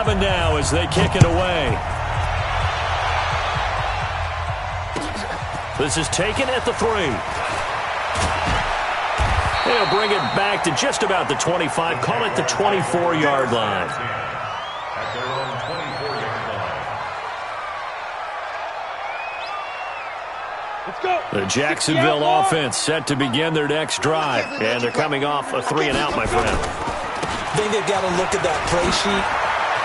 Now as they kick it away. This is taken at the 3. They'll bring it back to just about the 25. Call it the 24-yard line. The Jacksonville offense set to begin their next drive. And they're coming off a 3-and-out, my friend. I think they've got to look at that play sheet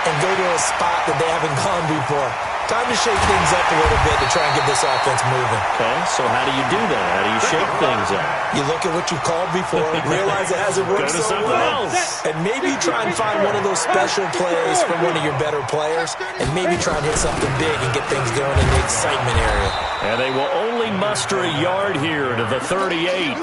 and go to a spot that they haven't gone before. Time to shake things up a little bit to try and get this offense moving. Okay, so how do you do that? How do you shake things up? You look at what you called before, realize it hasn't worked Go to so something well, else. and maybe try and find one of those special plays from one of your better players, and maybe try and hit something big and get things going in the excitement area. And they will only muster a yard here to the 38.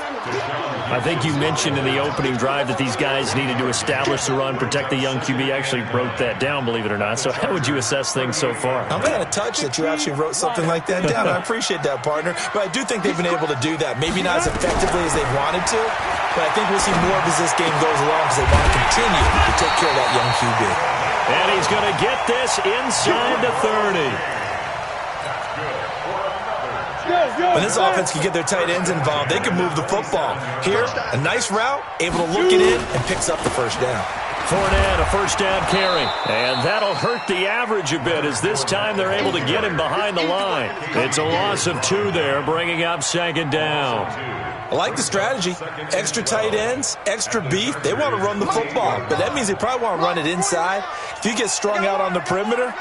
I think you mentioned in the opening drive that these guys needed to establish the run, protect the young QB. I actually wrote that down, believe it or not. So how would you assess things so far? I'm kind of touched that you actually wrote something like that down. I appreciate that, partner. But I do think they've been able to do that. Maybe not as effectively as they wanted to, but I think we'll see more of as this game goes along because they want to continue to take care of that young QB. And he's going to get this inside the 30. When this offense can get their tight ends involved, they can move the football. Here, a nice route, able to look it in, and picks up the first down. Fournette, a first down carry. And that'll hurt the average a bit as this time they're able to get him behind the line. It's a loss of 2 there, bringing up 2nd down. I like the strategy. Extra tight ends, extra beef. They want to run the football, but that means they probably want to run it inside. If you get strung out on the perimeter,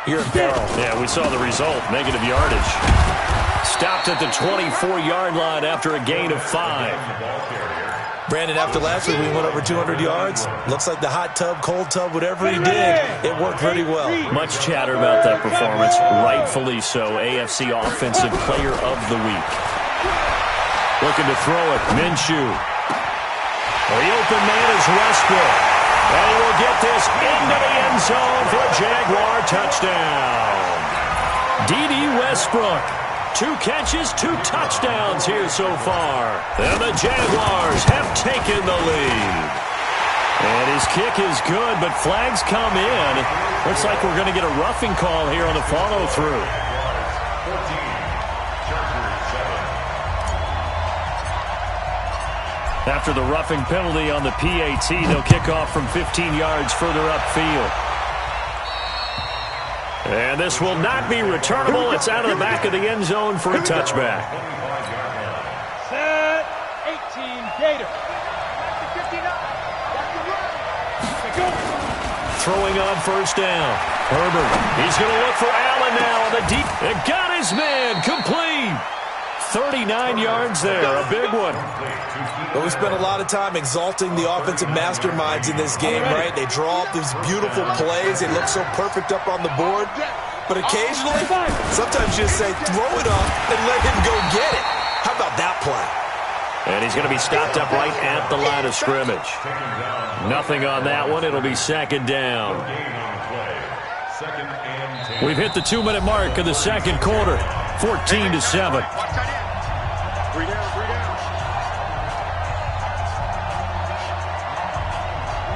you're in peril. Yeah, we saw the result, negative yardage. Stopped at the 24-yard line after a gain of 5. Brandon, after last week, we went over 200 yards. Looks like the hot tub, cold tub, whatever he did, it worked pretty well. Much chatter about that performance. Rightfully so. AFC Offensive Player of the Week. Looking to throw it. Minshew. The open man is Westbrook. And he will get this into the end zone for a Jaguar touchdown. D.D. Westbrook. 2 catches, 2 touchdowns here so far. And the Jaguars have taken the lead. And his kick is good, but flags come in. Looks like we're going to get a roughing call here on the follow-through. After the roughing penalty on the PAT, they'll kick off from 15 yards further upfield. And this will not be returnable. It's out of the back of the end zone for a touchback. Set 18 Gators. Throwing on first down. Herbert. He's going to look for Allen now on the deep. It got his man. Complete. 39 yards there. A big one. But we spent a lot of time exalting the offensive masterminds in this game, right? They draw up these beautiful plays. They look so perfect up on the board. But occasionally, sometimes you just say, throw it up and let him go get it. How about that play? And he's going to be stopped up right at the line of scrimmage. Nothing on that one. It'll be 2nd down. We've hit the 2-minute mark of the 2nd quarter. 14-7.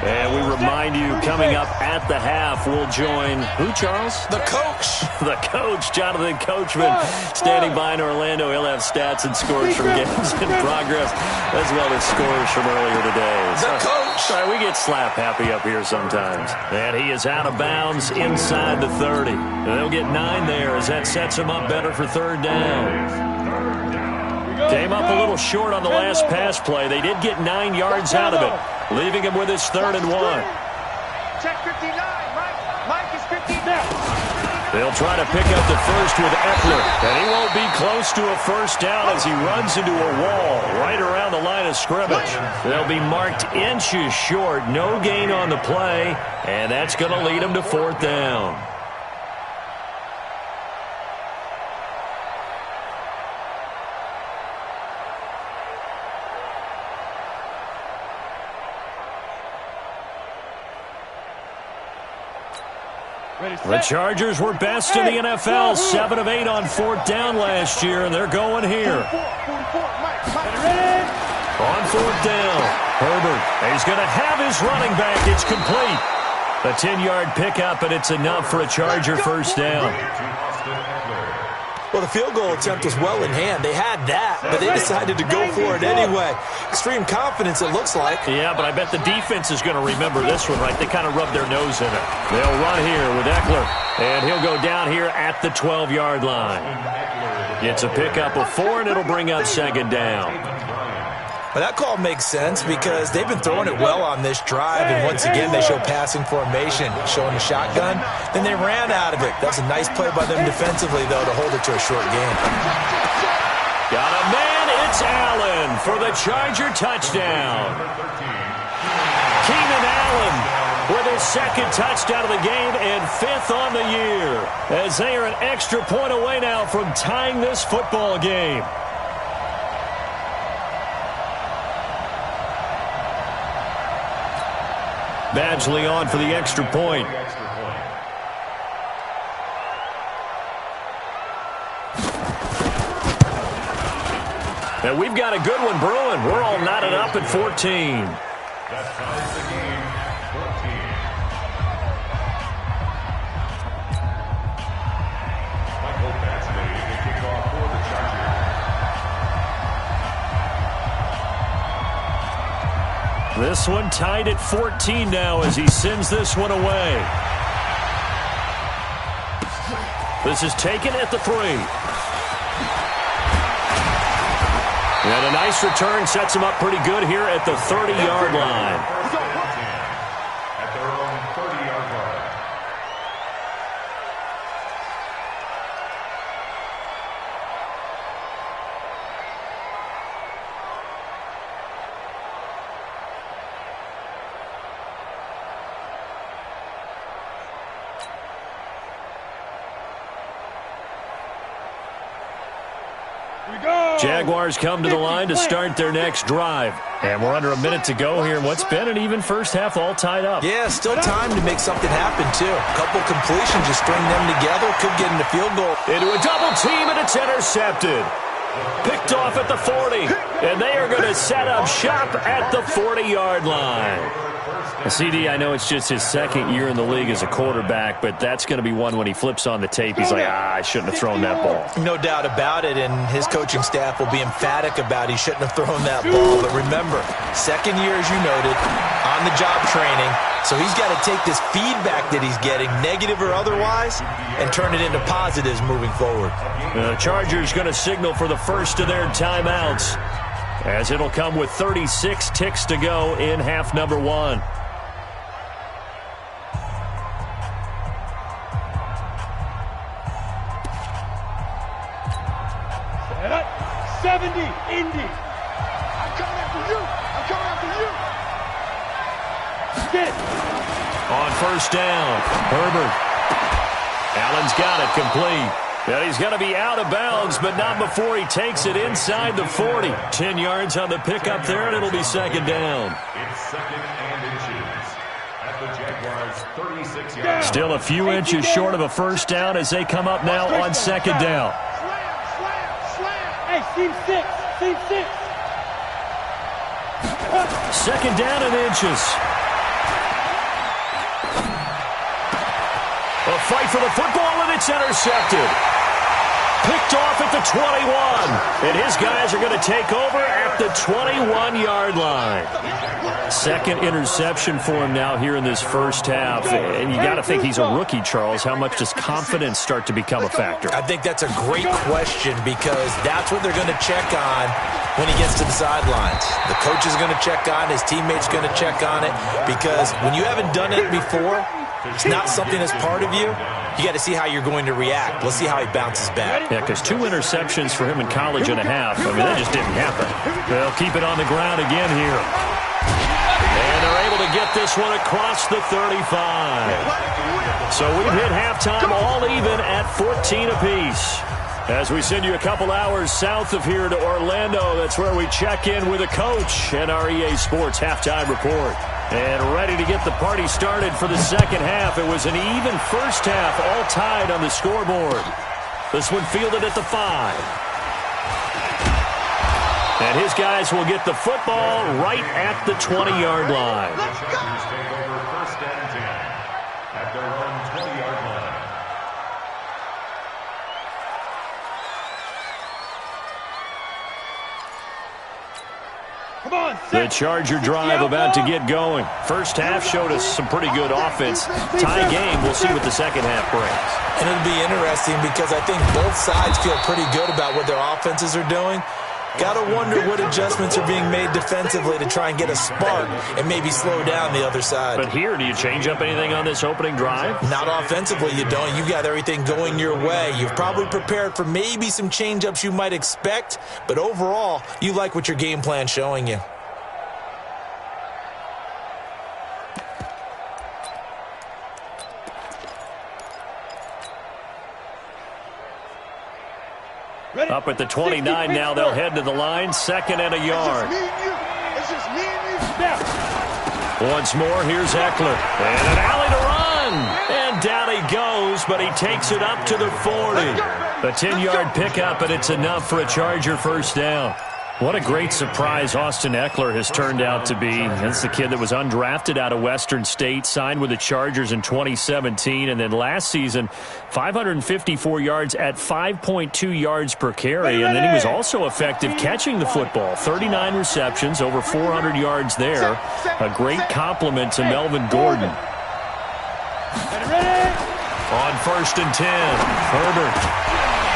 And we remind you, coming up at the half, we'll join who, Charles? The coach. The coach, Jonathan Coachman, standing by in Orlando. He'll have stats and scores from games in progress, as well as scores from earlier today. The coach. Sorry, we get slap happy up here sometimes. And he is out of bounds inside the 30. And they'll get 9 there as that sets him up better for 3rd down. Came up a little short on the last pass play. They did get 9 yards out of it, leaving him with his 3rd and 1. Check 59, Mike is 59. They'll try to pick up the first with Eckler, and he won't be close to a first down as he runs into a wall right around the line of scrimmage. They'll be marked inches short, no gain on the play, and that's going to lead them to 4th down. The Chargers were best in the NFL, 7 of 8 on 4th down last year, and they're going here. On 4th down, Herbert, he's going to have his running back. It's complete. A 10-yard pickup, and it's enough for a Charger first down. Well, the field goal attempt was well in hand. They had that, but they decided to go for it anyway. Extreme confidence, it looks like. Yeah, but I bet the defense is going to remember this one, right? They kind of rubbed their nose in it. They'll run here with Eckler, and he'll go down here at the 12-yard line. It's a pickup of 4, and it'll bring up second down. Well, that call makes sense because they've been throwing it well on this drive, and once again they show passing formation, showing the shotgun. Then they ran out of it. That's a nice play by them defensively, though, to hold it to a short game. Got a man, it's Allen for the Charger touchdown. Keenan Allen with his second touchdown of the game and 5th on the year, as they are an extra point away now from tying this football game. Badgley on for the extra point. And we've got a good one brewing. We're all knotted up at 14. That ties the game, 14. Michael Badgley, the kickoff for the Chargers. This one tied at 14 now as he sends this one away. This is taken at the 3. And a nice return sets him up pretty good here at the 30-yard line. At their own 30-yard line. Jaguars come to the line to start their next drive. And we're under a minute to go here. What's been an even first half all tied up. Yeah, still time to make something happen, too. A couple completions, just string them together, could get into field goal. Into a double team, and it's intercepted. Picked off at the 40. And they are going to set up shop at the 40-yard line. CD, I know it's just his second year in the league as a quarterback, but that's going to be one when he flips on the tape. He's like, I shouldn't have thrown that ball. No doubt about it, and his coaching staff will be emphatic about he shouldn't have thrown that ball. But remember, second year, as you noted, on-the-job training, so he's got to take this feedback that he's getting, negative or otherwise, and turn it into positives moving forward. The Chargers going to signal for the first of their timeouts, as it'll come with 36 ticks to go in half number 1. 70, Indy. I'm coming after you. I'm coming after you. Get. On first down, Herbert. Allen's got it complete. And he's going to be out of bounds, but not before he takes it inside the 40. 10 yards on the pickup there, and it'll be second down. It's second and inches at the Jaguars' 36 yards. Still a few inches short of a first down as they come up now on second down. Hey, seam 6. Seam 6. Second down and inches. A fight for the football, and it's intercepted. Picked off at the 21. And his guys are going to take over at the 21-yard line. Second interception for him now here in this first half. And you got to think he's a rookie, Charles. How much does confidence start to become a factor? I think that's a great question because that's what they're going to check on when he gets to the sidelines. The coach is going to check on it. His teammates going to check on it because when you haven't done it before, it's not something that's part of you. You got to see how you're going to react. Let's see how he bounces back. Yeah, because 2 interceptions for him in college and a half. I mean, that just didn't happen. They'll keep it on the ground again here. And they're able to get this one across the 35. So we've hit halftime all even at 14 apiece. As we send you a couple hours south of here to Orlando, that's where we check in with a coach and our EA Sports halftime report. And ready to get the party started for the second half. It was an even first half, all tied on the scoreboard. This one fielded at the 5. And his guys will get the football right at the 20-yard line. The Charger drive about to get going. First half showed us some pretty good offense. Tie game, we'll see what the second half brings. And it'll be interesting because I think both sides feel pretty good about what their offenses are doing. Got to wonder what adjustments are being made defensively to try and get a spark and maybe slow down the other side. But here, do you change up anything on this opening drive? Not offensively, you don't. You got everything going your way. You've probably prepared for maybe some change-ups you might expect, but overall, you like what your game plan's showing you. Up at the 29 now, they'll head to the line. 2nd and a yard. It's just me and you. Now. Once more, here's Eckler. And an alley to run. And down he goes, but he takes it up to the 40. A 10-yard pickup, and it's enough for a Charger first down. What a great surprise Austin Eckler has turned out to be. That's the kid that was undrafted out of Western State, signed with the Chargers in 2017, and then last season, 554 yards at 5.2 yards per carry, and then he was also effective catching the football. 39 receptions, over 400 yards there. A great compliment to Melvin Gordon. On 1st and 10, Herbert.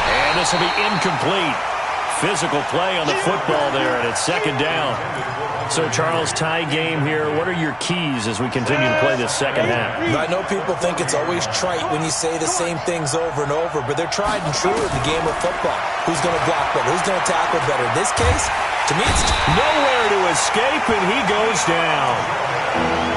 And this will be incomplete. Physical play on the football there, and it's 2nd down. So, Charles, tie game here. What are your keys as we continue to play this second half? I know people think it's always trite when you say the same things over and over, but they're tried and true in the game of football. Who's going to block better? Who's going to tackle better? In this case, to me, it's nowhere to escape, and he goes down.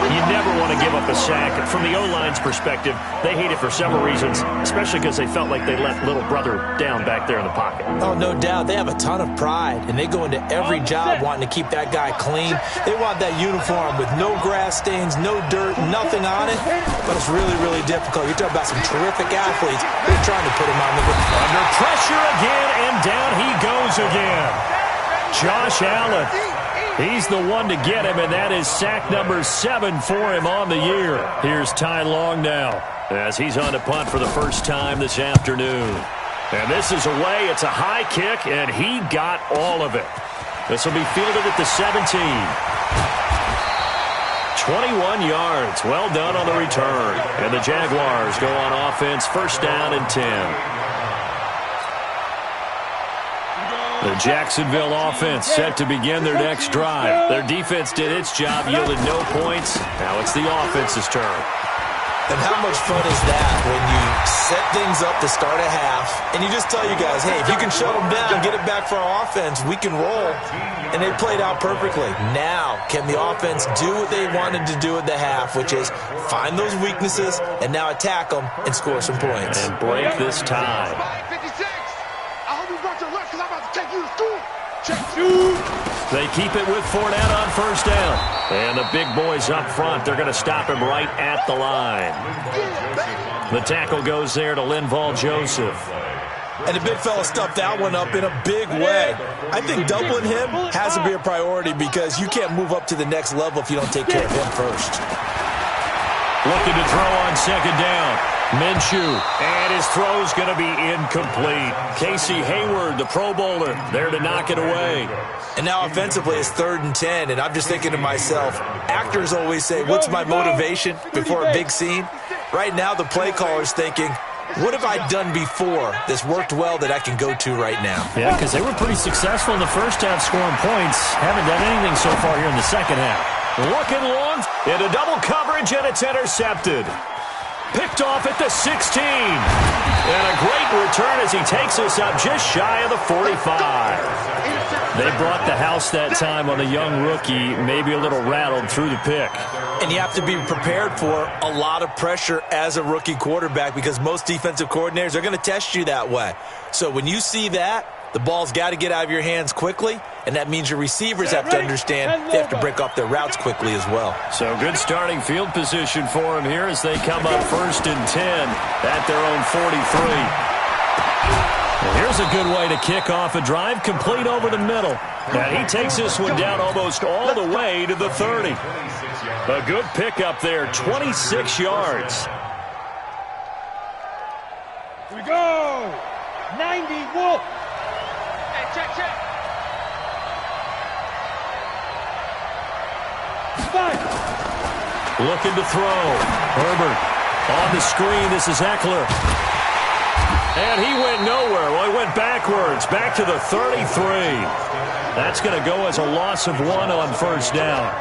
You never want to give up a sack. From the O-line's perspective, they hate it for several reasons, especially because they felt like they left little brother down back there in the pocket. Oh, no doubt. They have a ton of pride, and they go into every job wanting to keep that guy clean. They want that uniform with no grass stains, no dirt, nothing on it, but it's really, really difficult. You're talking about some terrific athletes. They're trying to put him on the ground. Under pressure again, and down he goes again. Josh Allen. He's the one to get him, and that is sack number 7 for him on the year. Here's Ty Long now as he's on to punt for the first time this afternoon. And this is away. It's a high kick, and he got all of it. This will be fielded at the 17. 21 yards. Well done on the return. And the Jaguars go on offense, 1st down and 10. The Jacksonville offense set to begin their next drive. Their defense did its job, yielded no points. Now it's the offense's turn. And how much fun is that when you set things up to start a half and you just tell you guys, hey, if you can shut them down, get it back for our offense, we can roll. And they played out perfectly. Now, can the offense do what they wanted to do at the half, which is find those weaknesses and now attack them and score some points. And break this tie. They keep it with Fournette on 1st down. And the big boys up front, they're going to stop him right at the line. The tackle goes there to Linval Joseph. And the big fella stuffed that one up in a big way. I think doubling him has to be a priority because you can't move up to the next level if you don't take care of him first. Looking to throw on 2nd down. Minshew, and his throw's going to be incomplete. Casey Hayward, the Pro Bowler, there to knock it away. And now offensively it's 3rd and 10, and I'm just thinking to myself, actors always say, what's my motivation before a big scene? Right now the play caller's thinking, what have I done before that's worked well that I can go to right now? Yeah, because they were pretty successful in the first half scoring points. Haven't done anything so far here in the second half. Looking long into double coverage, and it's intercepted. Picked off at the 16. And a great return as he takes us up just shy of the 45. They brought the house that time on the young rookie, maybe a little rattled through the pick. And you have to be prepared for a lot of pressure as a rookie quarterback because most defensive coordinators are going to test you that way. So when you see that, the ball's got to get out of your hands quickly, and that means your receivers have to understand they have to break off their routes quickly as well. So good starting field position for him here as they come up 1st and 10 at their own 43. And here's a good way to kick off a drive, complete over the middle. And he takes this one down almost all the way to the 30. A good pickup there, 26 yards. Here we go. 90 Wolf. Check. Looking to throw. Herbert on the screen. This is Eckler. And he went nowhere. Well, he went backwards. Back to the 33. That's going to go as a loss of 1 on first down.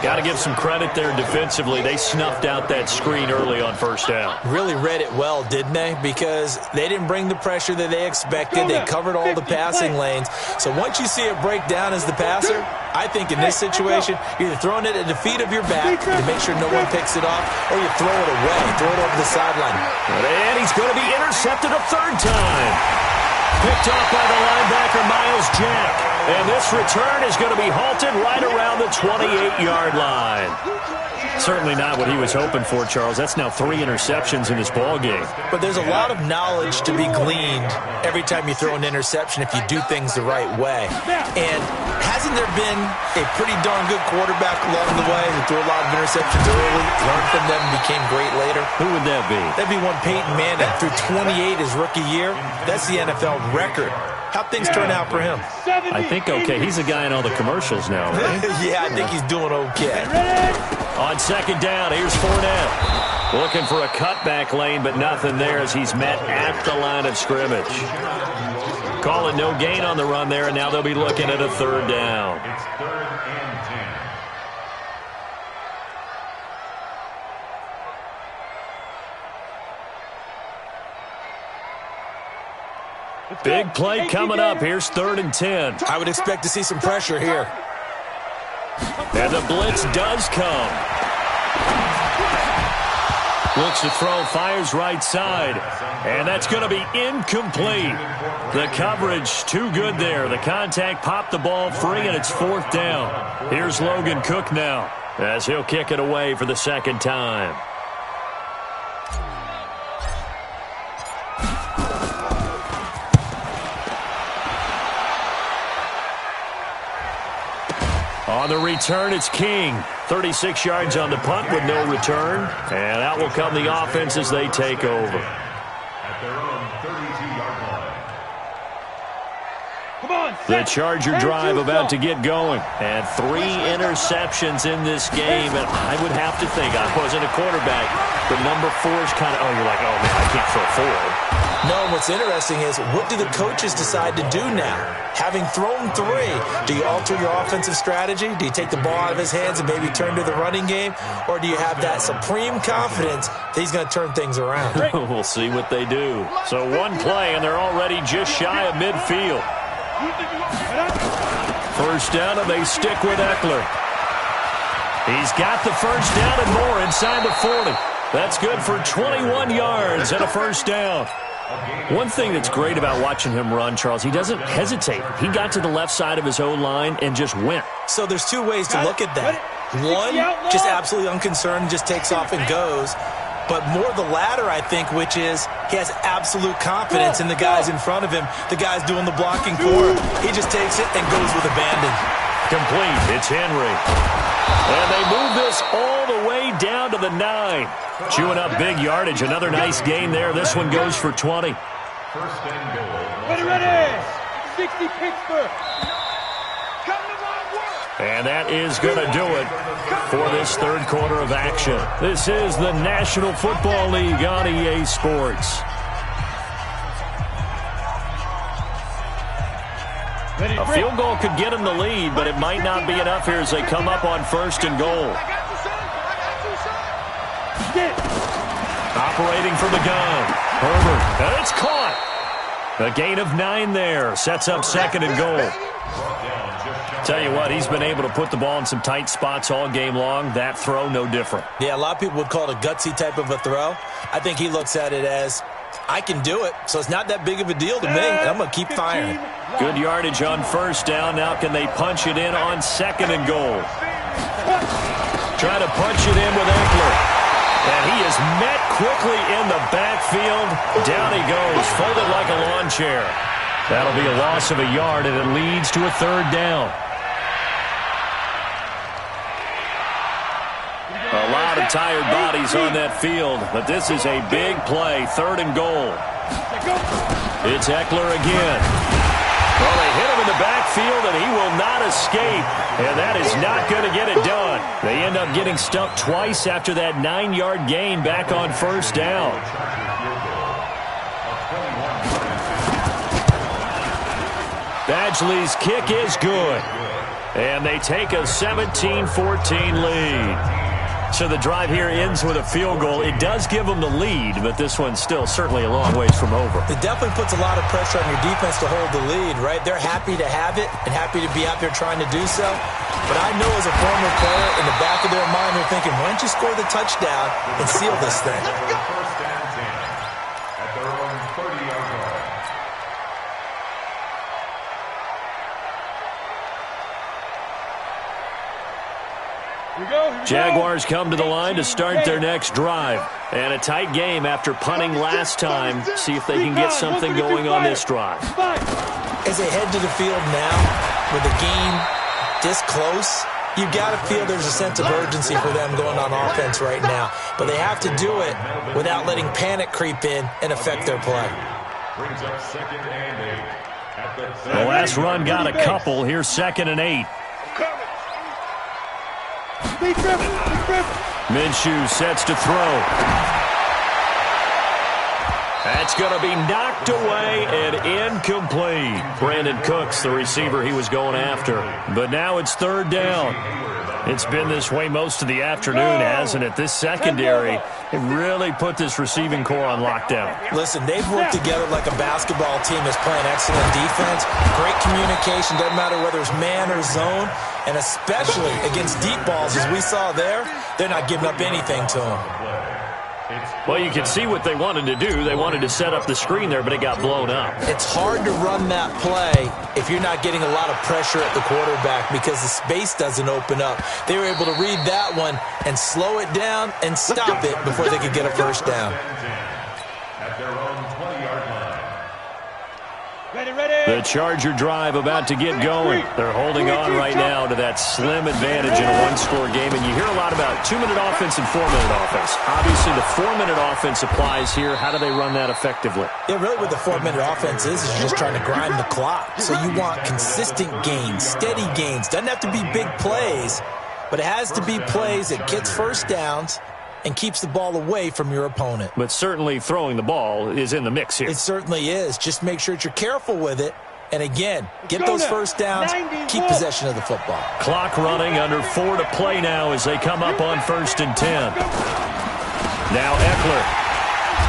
Got to give some credit there defensively. They snuffed out that screen early on first down. Really read it well, didn't they? Because they didn't bring the pressure that they expected. They covered all the passing lanes. So once you see it break down as the passer, I think in this situation, you're either throwing it at the feet of your back to make sure no one picks it off, or you throw it away, throw it over the sideline. And he's going to be intercepted a third time. Picked off by the linebacker, Myles Jack. And this return is going to be halted right around the 28-yard line. Certainly not what he was hoping for, Charles. That's now 3 interceptions in this ball game. But there's a lot of knowledge to be gleaned every time you throw an interception if you do things the right way. And hasn't there been a pretty darn good quarterback along the way who threw a lot of interceptions early, learned from them, and became great later? Who would that be? That'd be one Peyton Manning. Threw 28 his rookie year. That's the NFL record. How'd things turn out for him? I think okay. He's a guy in all the commercials now, right? Yeah, I think he's doing okay. On second down, here's Fournette. Looking for a cutback lane, but nothing there as he's met at the line of scrimmage. Call it no gain on the run there, and now they'll be looking at a third down. It's 3rd and 10. Big play coming up. Here's 3rd and 10. I would expect to see some pressure here. And the blitz does come. Looks to throw, fires right side. And that's going to be incomplete. The coverage too good there. The contact popped the ball free, and it's 4th down. Here's Logan Cook now as he'll kick it away for the second time. On the return, it's King. 36 yards on the punt with no return. And out will come the offense as they take over. At their own 32-yard line. The Charger drive about to get going. And 3 interceptions in this game. And I would have to think, I wasn't a quarterback, but number 4 is kind of, you're like, oh, man, I can't throw 4. No, what's interesting is, what do the coaches decide to do now? Having thrown 3, do you alter your offensive strategy? Do you take the ball out of his hands and maybe turn to the running game? Or do you have that supreme confidence that he's going to turn things around? We'll see what they do. So 1 play, and they're already just shy of midfield. First down, and they stick with Eckler. He's got the first down and more inside the 40. That's good for 21 yards and a first down. One thing that's great about watching him run, Charles, he doesn't hesitate. He got to the left side of his O-line and just went. So there's 2 ways to look at that. One, just absolutely unconcerned, just takes off and goes. But more the latter, I think, which is he has absolute confidence in the guys in front of him, the guys doing the blocking for him. He just takes it and goes with abandon. Complete. It's Henry. And they move this all the way down to the 9. Chewing up big yardage. Another nice gain there. This one goes for 20. 1st and goal. Ready. 60 Pittsburgh. And that is going to do it for this 3rd quarter of action. This is the National Football League on EA Sports. A field goal could get them the lead, but it might not be enough here as they come up on 1st and goal. Operating from the gun. Herbert. And it's caught. A gain of 9 there. Sets up 2nd and goal. Tell you what, he's been able to put the ball in some tight spots all game long. That throw, no different. Yeah, a lot of people would call it a gutsy type of a throw. I think he looks at it as, I can do it, so it's not that big of a deal to me, and I'm going to keep firing. Good yardage on 1st down. Now can they punch it in on 2nd and goal? Try to punch it in with Eckler. And he is met quickly in the backfield. Down he goes, folded like a lawn chair. That'll be a loss of a yard, and it leads to a 3rd down. A lot of tired bodies on that field, but this is a big play. 3rd and goal. It's Eckler again. Well, they hit him in the backfield, and he will not escape. And that is not going to get it done. They end up getting stumped twice after that 9-yard gain back on first down. Badgley's kick is good. And they take a 17-14 lead. So the drive here ends with a field goal. It does give them the lead, but this one's still certainly a long ways from over. It definitely puts a lot of pressure on your defense to hold the lead, right? They're happy to have it and happy to be out there trying to do so. But I know as a former player, in the back of their mind, they're thinking, why don't you score the touchdown and seal this thing? First down 10 at their own 30-yard line. Jaguars come to the line to start their next drive. And a tight game after punting last time. See if they can get something going on this drive. As they head to the field now, with the game this close, you've got to feel there's a sense of urgency for them going on offense right now. But they have to do it without letting panic creep in and affect their play. Brings up 2nd and 8 at the The last run got a couple. Here's 2nd and 8. Minshew sets to throw. That's going to be knocked away and incomplete. Brandon Cooks, the receiver he was going after. But now it's 3rd down. It's been this way most of the afternoon, hasn't it? This secondary, it really put this receiving core on lockdown. Listen, they've worked together like a basketball team that's playing excellent defense. Great communication, doesn't matter whether it's man or zone. And especially against deep balls, as we saw there, they're not giving up anything to them. Well, you can see what they wanted to do. They wanted to set up the screen there, but it got blown up. It's hard to run that play if you're not getting a lot of pressure at the quarterback because the space doesn't open up. They were able to read that one and slow it down and stop it before they could get a first down. at their own 20-yard line. The Charger drive about to get going. They're holding on right now to that slim advantage in a one-score game. And you hear a lot about 2-minute offense and 4-minute offense. Obviously, the 4-minute offense applies here. How do they run that effectively? Yeah, really what the 4-minute offense is you're just trying to grind the clock. So you want consistent gains, steady gains. Doesn't have to be big plays, but it has to be plays that gets first downs and keeps the ball away from your opponent. But certainly throwing the ball is in the mix here. It certainly is. Just make sure that you're careful with it. And again, get those first downs, keep possession of the football. Clock running, under 4 to play now as they come up on 1st and 10. Now Eckler.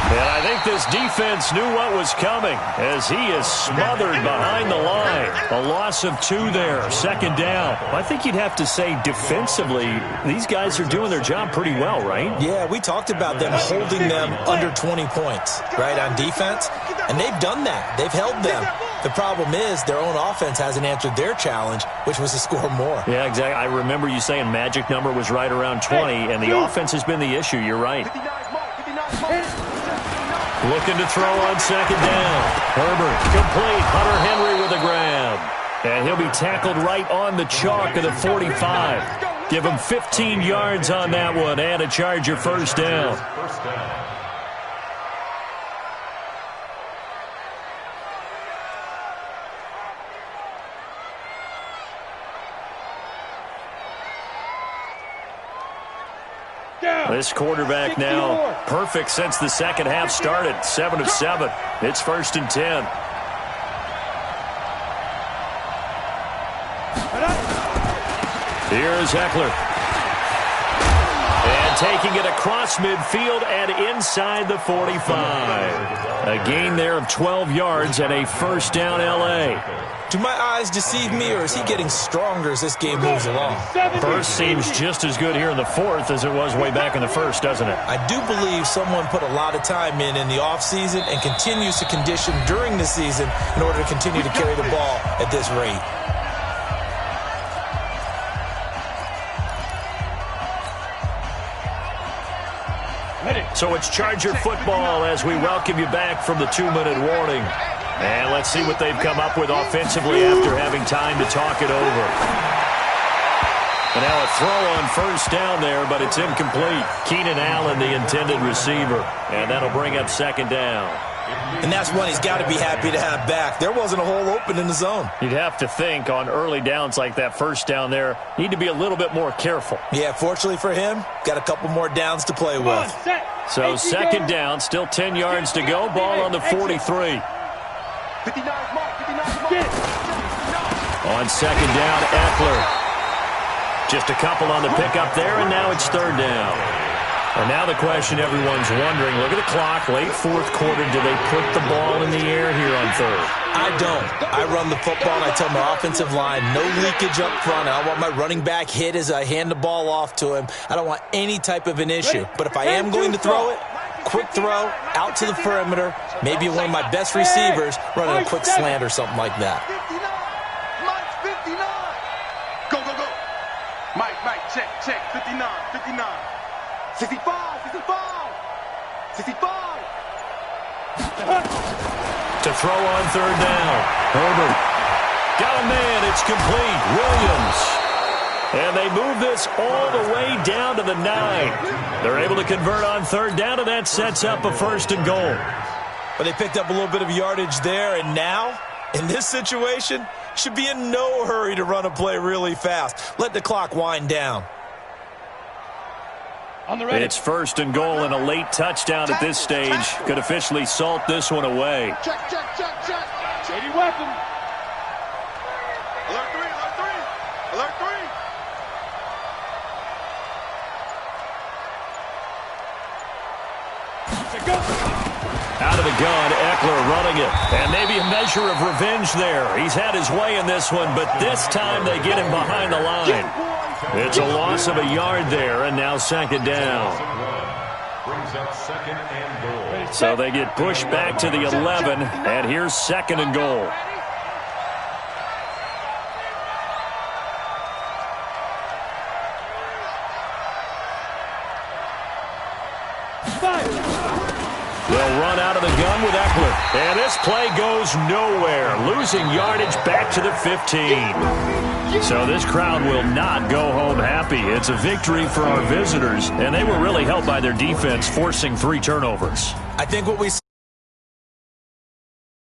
And I think this defense knew what was coming as he is smothered behind the line. A loss of 2 there, 2nd down. I think you'd have to say defensively, these guys are doing their job pretty well, right? Yeah, we talked about them holding them under 20 points, right, on defense. And they've done that. They've held them. The problem is their own offense hasn't answered their challenge, which was to score more. Yeah, exactly. I remember you saying magic number was right around 20, and the offense has been the issue. You're right. Looking to throw on 2nd down. Herbert complete. Hunter Henry with a grab. And he'll be tackled right on the chalk of the 45. Give him 15 yards on that one and a Charger first down. First down. This quarterback now perfect since the second half started. 7 of 7. It's 1st and 10. Here's Eckler. And taking it across midfield and inside the 45. A gain there of 12 yards and a first down L.A. Do my eyes deceive me, or is he getting stronger as this game moves along? First seems just as good here in the 4th as it was way back in the 1st, doesn't it? I do believe someone put a lot of time in the offseason and continues to condition during the season in order to continue to carry the ball at this rate. So it's Charger football as we welcome you back from the 2-minute warning. And let's see what they've come up with offensively after having time to talk it over. And now a throw on first down there, but it's incomplete. Keenan Allen, the intended receiver. And that'll bring up 2nd down. And that's one he's got to be happy to have back. There wasn't a hole open in the zone. You'd have to think on early downs like that first down there, need to be a little bit more careful. Yeah, fortunately for him, got a couple more downs to play with. So second down, still 10 yards to go. Ball on the 43. 59 mark, 59 mark. On second down, Eckler. Just a couple on the pickup there, and now it's third down. And now the question everyone's wondering, look at the clock, late fourth quarter, do they put the ball in the air here on third? I don't. I run the football, and I tell my offensive line, no leakage up front. I want my running back hit as I hand the ball off to him. I don't want any type of an issue. But if I am going to throw it, quick throw, out to the perimeter, maybe one of my best receivers running a quick slant or something like that. 59. Go, go, go. Mike, check. 59. 65. 65. To throw on third down. Herbert. Got a man. It's complete. Williams. And they move this all the way down to the 9. They're able to convert on third down, and that sets up a first and goal. But they picked up a little bit of yardage there, and now, in this situation, should be in no hurry to run a play really fast. Let the clock wind down. It's first and goal, and a late touchdown at this stage could officially salt this one away. Check. Shady weapon. Alert 3. Out of the gun, Eckler running it. And maybe a measure of revenge there. He's had his way in this one, but this time they get him behind the line. It's a loss of a yard there, and now second down. Brings up second and goal. So they get pushed back to the 11, and here's second and goal. They'll run out of the gun with Eckler. And this play goes nowhere. Losing yardage back to the 15. So this crowd will not go home happy. It's a victory for our visitors, and they were really helped by their defense forcing 3 turnovers. I think what we